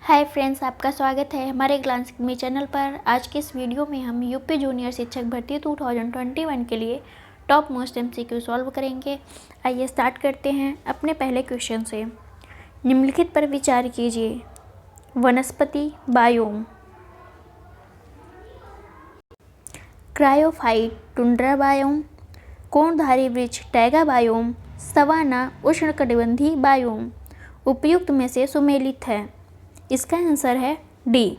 Hi friends, आपका स्वागत है हमारे ग्लांस में चैनल पर। आज के इस वीडियो में हम यूपी जूनियर शिक्षक भर्ती 2021 के लिए टॉप मोस्ट एमसीक्यू सॉल्व करेंगे। आइए स्टार्ट करते हैं अपने पहले क्वेश्चन से। निम्नलिखित पर विचार कीजिए। वनस्पति बायोम, क्रायोफाइट टुंड्रा बायोम, कोणधारी वृक्ष टैगा बायोम, सवाना उष्णकटिबंधीय बायोम उपयुक्त में से सुमेलित है। इसका आंसर है डी,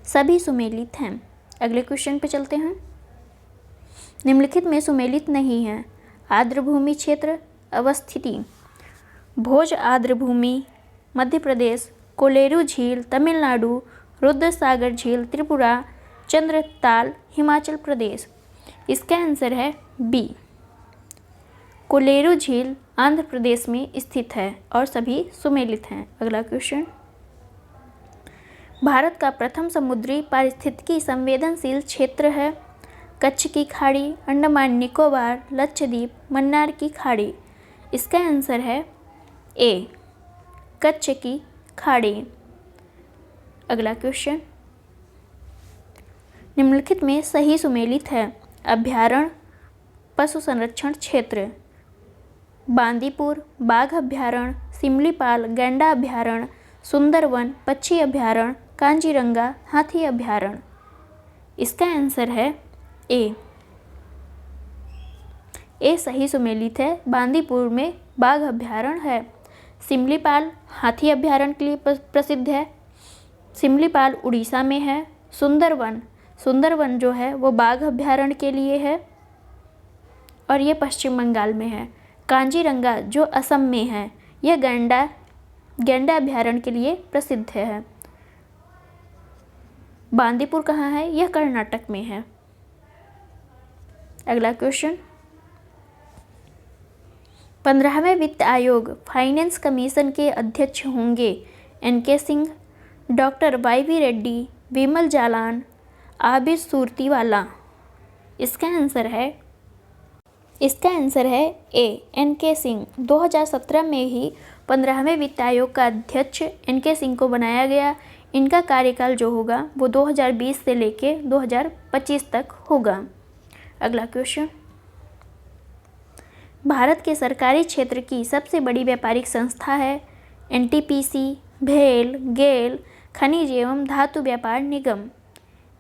सभी सुमेलित हैं। अगले क्वेश्चन पे चलते हैं। निम्नलिखित में सुमेलित नहीं है। आर्द्र भूमि क्षेत्र अवस्थिति, भोज आर्द्र भूमि मध्य प्रदेश, कोलेरू झील तमिलनाडु, रुद्रसागर झील त्रिपुरा, चंद्रताल हिमाचल प्रदेश। इसका आंसर है बी, कोलेरू झील आंध्र प्रदेश में स्थित है और सभी सुमेलित हैं। अगला क्वेश्चन। भारत का प्रथम समुद्री पारिस्थितिकी संवेदनशील क्षेत्र है। कच्छ की खाड़ी, अंडमान निकोबार, लक्षद्वीप, मन्नार की खाड़ी। इसका आंसर है ए, कच्छ की खाड़ी। अगला क्वेश्चन। निम्नलिखित में सही सुमेलित है। अभ्यारण्य पशु संरक्षण क्षेत्र, बांदीपुर बाघ अभ्यारण्य, सिमलीपाल गैंडा अभ्यारण्य, सुंदरवन पक्षी अभ्यारण्य, कांजीरंगा हाथी अभ्यारण्य। इसका आंसर है ए सही सुमेलित है। बांदीपुर में बाघ अभ्यारण्य है। सिमलीपाल हाथी अभ्यारण्य के लिए प्रसिद्ध है। सिमलीपाल उड़ीसा में है। सुंदरवन जो है वो बाघ अभ्यारण्य के लिए है और ये पश्चिम बंगाल में है। कांजीरंगा जो असम में है, यह गैंडा अभ्यारण्य के लिए प्रसिद्ध है। बांदीपुर कहाँ है? यह कर्नाटक में है। अगला क्वेश्चन। 15वें वित्त आयोग फाइनेंस कमीशन के अध्यक्ष होंगे NK. Singh, doctor YV. Reddy, Bimal Jalan, Abid Surtiwala. इसका आंसर है ए, एन.के. सिंह। 2017 में ही 15वें वित्त आयोग का अध्यक्ष एन.के. सिंह को बनाया गया। इनका कार्यकाल जो होगा वो 2020 से लेके 2025 तक होगा। अगला क्वेश्चन। भारत के सरकारी क्षेत्र की सबसे बड़ी व्यापारिक संस्था है एनटीपीसी, भेल, गेल, खनिज एवं धातु व्यापार निगम।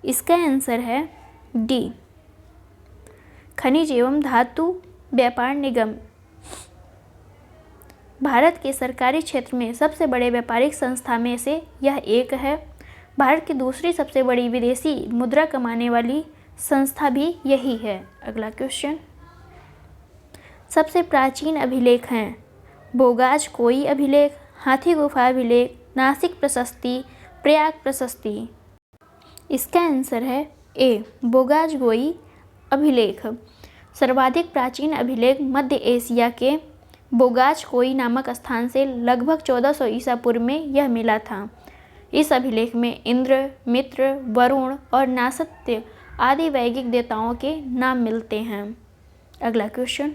इसका आंसर है डी, खनिज एवं धातु व्यापार निगम। भारत के सरकारी क्षेत्र में सबसे बड़े व्यापारिक संस्था में से यह एक है। भारत की दूसरी सबसे बड़ी विदेशी मुद्रा कमाने वाली संस्था भी यही है। अगला क्वेश्चन। सबसे प्राचीन अभिलेख हैं बोगाज कोई अभिलेख, हाथी गुफा अभिलेख, नासिक प्रशस्ति, प्रयाग प्रशस्ति। इसका आंसर है ए, बोगाज-गोई अभिलेख। सर्वाधिक प्राचीन अभिलेख मध्य एशिया के बोगाज-कोई नामक स्थान से लगभग 1400 ईसा पूर्व में यह मिला था। इस अभिलेख में इंद्र, मित्र, वरुण और नासत्य आदि वैदिक देवताओं के नाम मिलते हैं। अगला क्वेश्चन।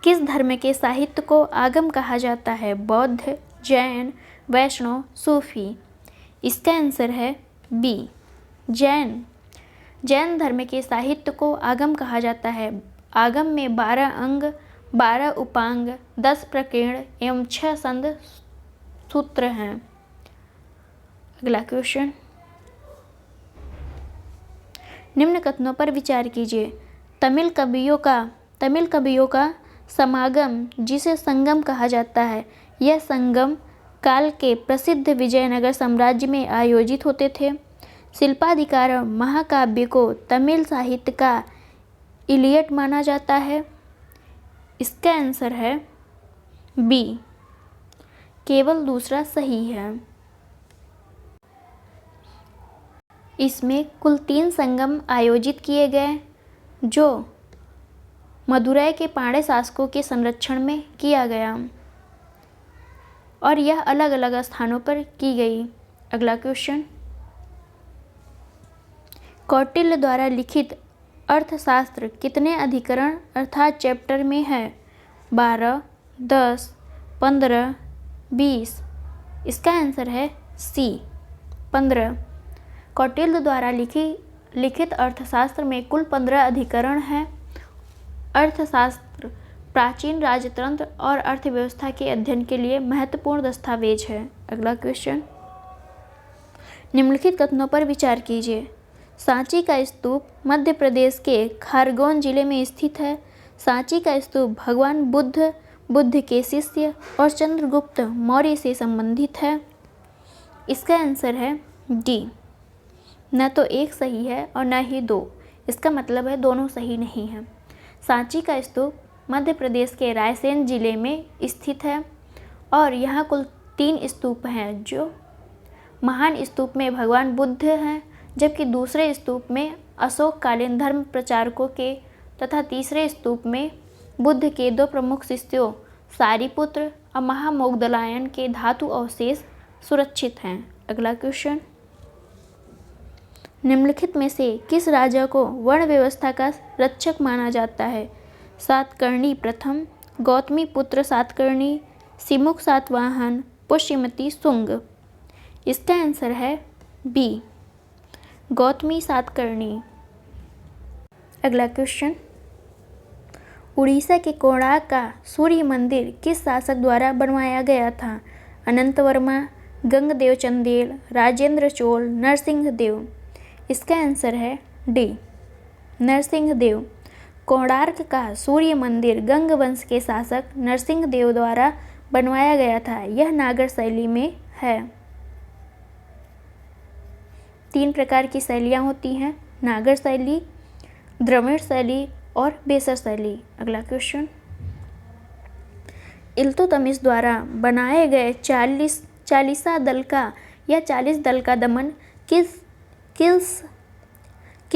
किस धर्म के साहित्य को आगम कहा जाता है? बौद्ध, जैन, वैष्णव, सूफी। इसका आंसर है बी, जैन। जैन धर्म के साहित्य को आगम कहा जाता है। आगम में 12 अंग, 12 उपांग, 10 प्रकीर्ण एवं 6 संध सूत्र हैं। अगला क्वेश्चन। निम्न कथनों पर विचार कीजिए। तमिल कवियों का समागम जिसे संगम कहा जाता है, यह संगम काल के प्रसिद्ध विजयनगर साम्राज्य में आयोजित होते थे। शिल्पाधिकार महाकाव्य को तमिल साहित्य का इलियड माना जाता है। इसका आंसर है बी, केवल दूसरा सही है। इसमें कुल 3 संगम आयोजित किए गए जो मदुरै के पांड्य शासकों के संरक्षण में किया गया और यह अलग अलग स्थानों पर की गई। अगला क्वेश्चन। कौटिल्य द्वारा लिखित अर्थशास्त्र कितने अधिकरण अर्थात चैप्टर में है? 12, 10, 15, 20। इसका आंसर है सी 15। कौटिल्य द्वारा लिखित अर्थशास्त्र में कुल 15 अधिकरण हैं। अर्थशास्त्र प्राचीन राजतंत्र और अर्थव्यवस्था के अध्ययन के लिए महत्वपूर्ण दस्तावेज है। अगला क्वेश्चन, निम्नलिखित कथनों पर विचार कीजिए। सांची का स्तूप मध्य प्रदेश के खरगोन जिले में स्थित है। सांची का स्तूप भगवान बुद्ध के शिष्य और चंद्रगुप्त मौर्य से संबंधित है। इसका आंसर है डी। न तो एक सही है और न ही दो, इसका मतलब है दोनों सही नहीं है। सांची का स्तूप मध्य प्रदेश के रायसेन जिले में स्थित है और यहाँ कुल 3 स्तूप हैं। जो महान स्तूप में भगवान बुद्ध हैं, जबकि दूसरे स्तूप में अशोककालीन धर्म प्रचारकों के तथा तीसरे स्तूप में बुद्ध के 2 प्रमुख शिष्यों सारिपुत्र और महामोगदलायन के धातु अवशेष सुरक्षित हैं। अगला क्वेश्चन, निम्नलिखित में से किस राजा को वर्ण व्यवस्था का रक्षक माना जाता है? सातकर्णी प्रथम, गौतमी पुत्र सातकर्णी, सिमुक सातवाहन, पुष्यमती शुंग। इसका आंसर है बी, गौतमी सातकर्णी। अगला क्वेश्चन, उड़ीसा के कोणार्क का सूर्य मंदिर किस शासक द्वारा बनवाया गया था? अनंत वर्मा, गंगदेव चंदेल, राजेंद्र चोल, नरसिंह देव। इसका आंसर है डी, नरसिंह देव। कोणार्क का सूर्य मंदिर गंग वंश के शासक नरसिंह देव द्वारा बनवाया गया था। यह नागर शैली में है। 3 प्रकार की शैलियाँ होती हैं, नागर शैली, द्रविड़ शैली और बेसर शैली। अगला क्वेश्चन, इल्तुतमिश द्वारा बनाए गए 40 दल का या 40 दल का दमन किस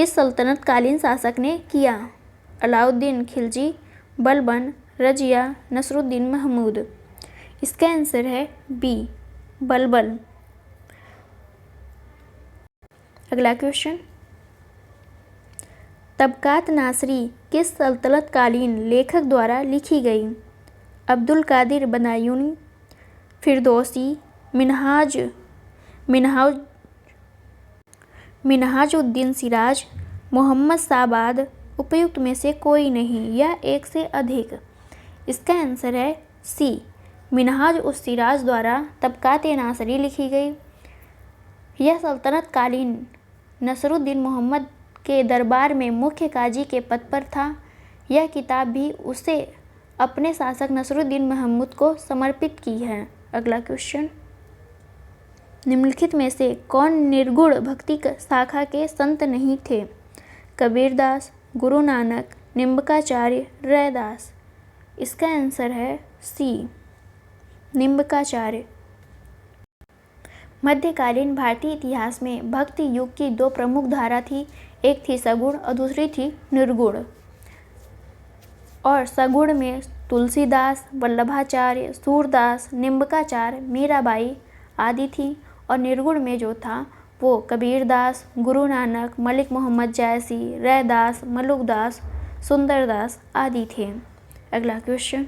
सल्तनतकालीन शासक ने किया? अलाउद्दीन खिलजी, बलबन, रजिया, नसरुद्दीन महमूद। इसका आंसर है बी, बलबन। अगला क्वेश्चन, तबकात नासरी किस सल्तनतकालीन लेखक द्वारा लिखी गई? अब्दुल कादिर बदायूनी, फिरदौसी, मिन्हाजुद्दीन सिराज, मोहम्मद साबाद। उपयुक्त में से कोई नहीं, यह एक से अधिक। इसका आंसर है सी, मिन्हाज उस सिराज द्वारा तबकात नासरी लिखी गई। यह सल्तनतकालीन नसरुद्दीन मोहम्मद के दरबार में मुख्य काजी के पद पर था। यह किताब भी उसे अपने शासक नसरुद्दीन महमूद को समर्पित की है। अगला क्वेश्चन, निम्नलिखित में से कौन निर्गुण भक्ति शाखा के संत नहीं थे? कबीरदास, गुरु नानक, निम्बकाचार्य, रैदास। इसका आंसर है सी, निम्बकाचार्य। मध्यकालीन भारतीय इतिहास में भक्ति युग की 2 प्रमुख धारा थी, एक थी सगुण और दूसरी थी निर्गुण। और सगुण में तुलसीदास, वल्लभाचार्य, सूरदास, निम्बकाचार्य, मीराबाई आदि थी। और निर्गुण में जो था वो कबीरदास, गुरु नानक, मलिक मोहम्मद जायसी, रैदास, मलुकदास, सुंदरदास आदि थे। अगला क्वेश्चन,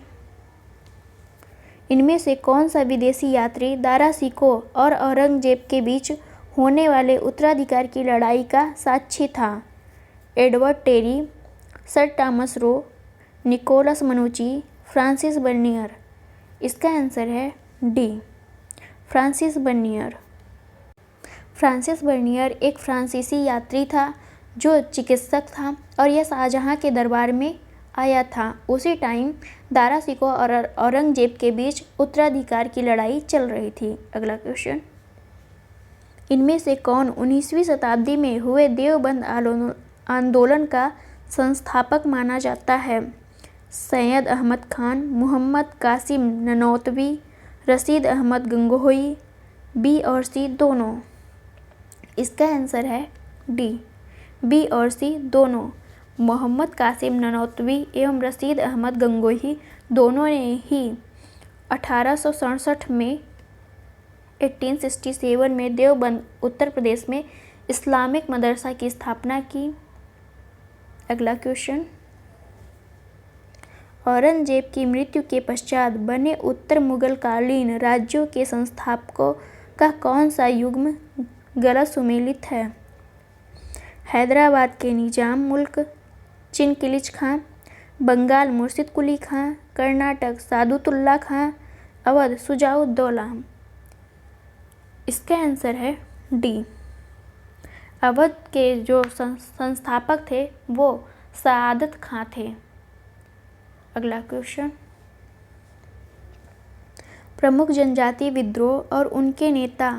इनमें से कौन सा विदेशी यात्री दारा शिकोह और औरंगजेब के बीच होने वाले उत्तराधिकार की लड़ाई का साक्षी था? Edward Terry, sir Thomas Roe, Nicholas Manucci, Francis Bernier. इसका आंसर है D, Francis Bernier. Francis Bernier एक फ्रांसीसी यात्री था जो चिकित्सक था और यह शाहजहां के दरबार में आया था। उसी टाइम दारा शिकोह और औरंगजेब के बीच उत्तराधिकार की लड़ाई चल रही थी। अगला क्वेश्चन, इनमें से कौन 19वीं शताब्दी में हुए देवबंद आंदोलन का संस्थापक माना जाता है? सैयद अहमद खान, मोहम्मद कासिम ननौतवी, रशीद अहमद गंगोही। बी और सी दोनों। इसका आंसर है डी, बी और सी दोनों। मोहम्मद कासिम ननौतवी एवं रशीद अहमद गंगोही दोनों ने ही 1867 में 1867 में देवबंद उत्तर प्रदेश में इस्लामिक मदरसा की स्थापना की। अगला क्वेश्चन, औरंगजेब की मृत्यु के पश्चात बने उत्तर मुगल कालीन राज्यों के संस्थापकों का कौन सा युग्म गलत सुमेलित है? हैदराबाद के निजाम मुल्क चिनकिलिच खां, बंगाल मुर्शिद कुली खां, कर्नाटक सादुतुल्ला खां, अवध शुजाउद्दौला। इसका आंसर है डी। अवध के जो संस्थापक थे वो सआदत खां थे। अगला क्वेश्चन, प्रमुख जनजातीय विद्रोह और उनके नेता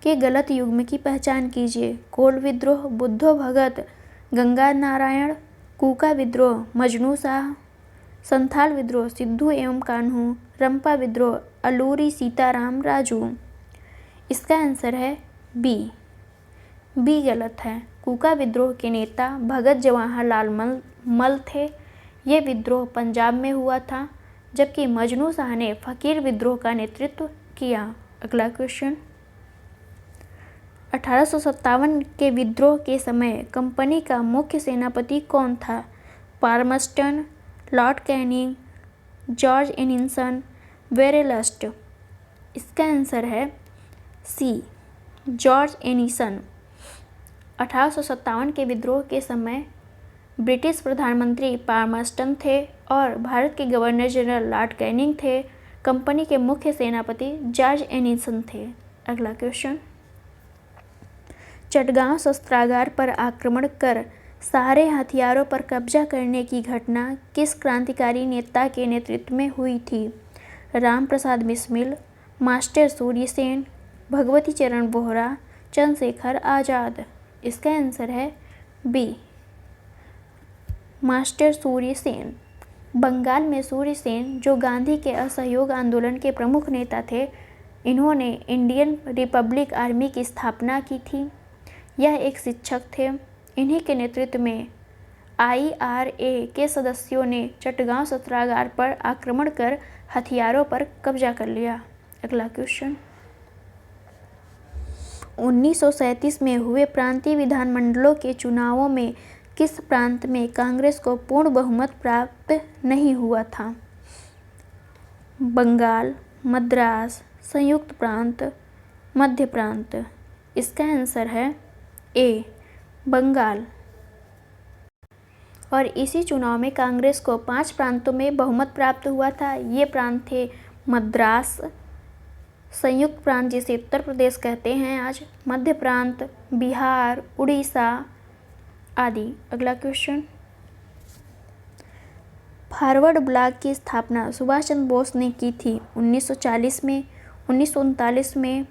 के गलत युग्म की पहचान कीजिए। कोल विद्रोह बुद्धो भगत गंगा नारायण, कूका विद्रोह मजनू शाह, संथाल विद्रोह सिद्धू एवं कान्हू, रंपा विद्रोह अलूरी सीताराम राजू। इसका आंसर है बी। बी गलत है। कूका विद्रोह के नेता भगत जवाहरलाल मल थे। ये विद्रोह पंजाब में हुआ था, जबकि मजनू शाह ने फकीर विद्रोह का नेतृत्व किया। अगला क्वेश्चन, 1857 के विद्रोह के समय कंपनी का मुख्य सेनापति कौन था? पाल्मस्टन, लॉर्ड कैनिंग, जॉर्ज एनिसन, वेरेलस्ट। इसका आंसर है सी, जॉर्ज एनिसन। 1857 के विद्रोह के समय ब्रिटिश प्रधानमंत्री पाल्मस्टन थे और भारत के गवर्नर जनरल लॉर्ड कैनिंग थे। कंपनी के मुख्य सेनापति जॉर्ज एनिसन थे। अगला क्वेश्चन, चटगांव शस्त्रागार पर आक्रमण कर सारे हथियारों पर कब्जा करने की घटना किस क्रांतिकारी नेता के नेतृत्व में हुई थी? राम प्रसाद बिस्मिल, मास्टर सूर्य सेन, भगवती चरण बोहरा, चंद्रशेखर आज़ाद। इसका आंसर है बी, मास्टर सूर्य सेन। बंगाल में सूर्य सेन जो गांधी के असहयोग आंदोलन के प्रमुख नेता थे, इन्होंने इंडियन रिपब्लिक आर्मी की स्थापना की थी। यह एक शिक्षक थे। इन्हीं के नेतृत्व में IRA के सदस्यों ने चटगांव शस्त्रागार पर आक्रमण कर हथियारों पर कब्जा कर लिया। अगला क्वेश्चन, 1937 में हुए प्रांतीय विधानमंडलों के चुनावों में किस प्रांत में कांग्रेस को पूर्ण बहुमत प्राप्त नहीं हुआ था? बंगाल, मद्रास, संयुक्त प्रांत, मध्य प्रांत। इसका आंसर है ए, बंगाल। और इसी चुनाव में कांग्रेस को 5 प्रांतों में बहुमत प्राप्त हुआ था। ये प्रांत थे मद्रास, संयुक्त प्रांत जिसे उत्तर प्रदेश कहते हैं आज, मध्य प्रांत, बिहार, उड़ीसा आदि। अगला क्वेश्चन, फॉरवर्ड ब्लॉक की स्थापना सुभाष चंद्र बोस ने की थी 1940 में, 1939 में,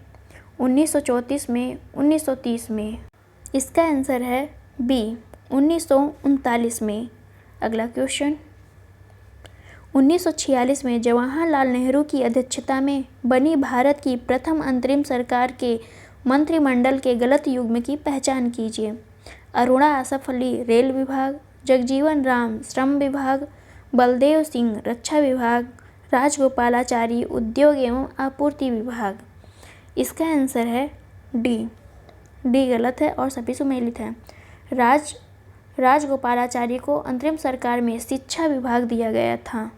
1934 में, 1930 में। इसका आंसर है बी, 1939 में। अगला क्वेश्चन, 1946 में जवाहरलाल नेहरू की अध्यक्षता में बनी भारत की प्रथम अंतरिम सरकार के मंत्रिमंडल के गलत युग्म की पहचान कीजिए। अरुणा आसफ अली रेल विभाग, जगजीवन राम श्रम विभाग, बलदेव सिंह रक्षा विभाग, राजगोपालाचारी उद्योग एवं आपूर्ति विभाग। इसका आंसर है डी। डी गलत है और सभी सुमेलित है। राजगोपालाचारी को अंतरिम सरकार में शिक्षा विभाग दिया गया था।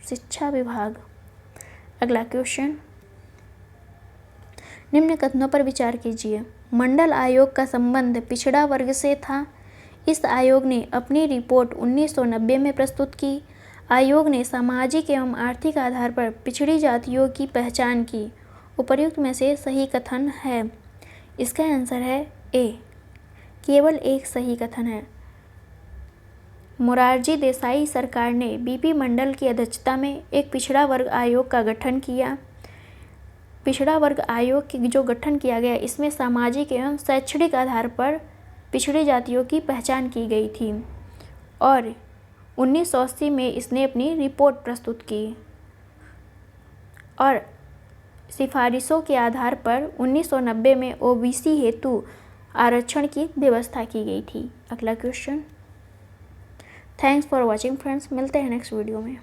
शिक्षा विभाग। अगला क्वेश्चन, निम्न कथनों पर विचार कीजिए। मंडल आयोग का संबंध पिछड़ा वर्ग से था। इस आयोग ने अपनी रिपोर्ट 1990 में प्रस्तुत की। आयोग ने सामाजिक एवं आर्थिक आधार पर पिछड़ी जातियों की पहचान की। उपर्युक्त में से सही कथन है। इसका आंसर है ए, केवल एक सही कथन है। मोरारजी देसाई सरकार ने बीपी मंडल की अध्यक्षता में एक पिछड़ा वर्ग आयोग का गठन किया। पिछड़ा वर्ग आयोग की जो गठन किया गया, इसमें सामाजिक एवं शैक्षणिक आधार पर पिछड़ी जातियों की पहचान की गई थी और 1980 में इसने अपनी रिपोर्ट प्रस्तुत की और सिफारिशों के आधार पर 1990 में OBC हेतु आरक्षण की व्यवस्था की गई थी। अगला question. Thanks for watching friends, मिलते हैं नेक्स्ट वीडियो में।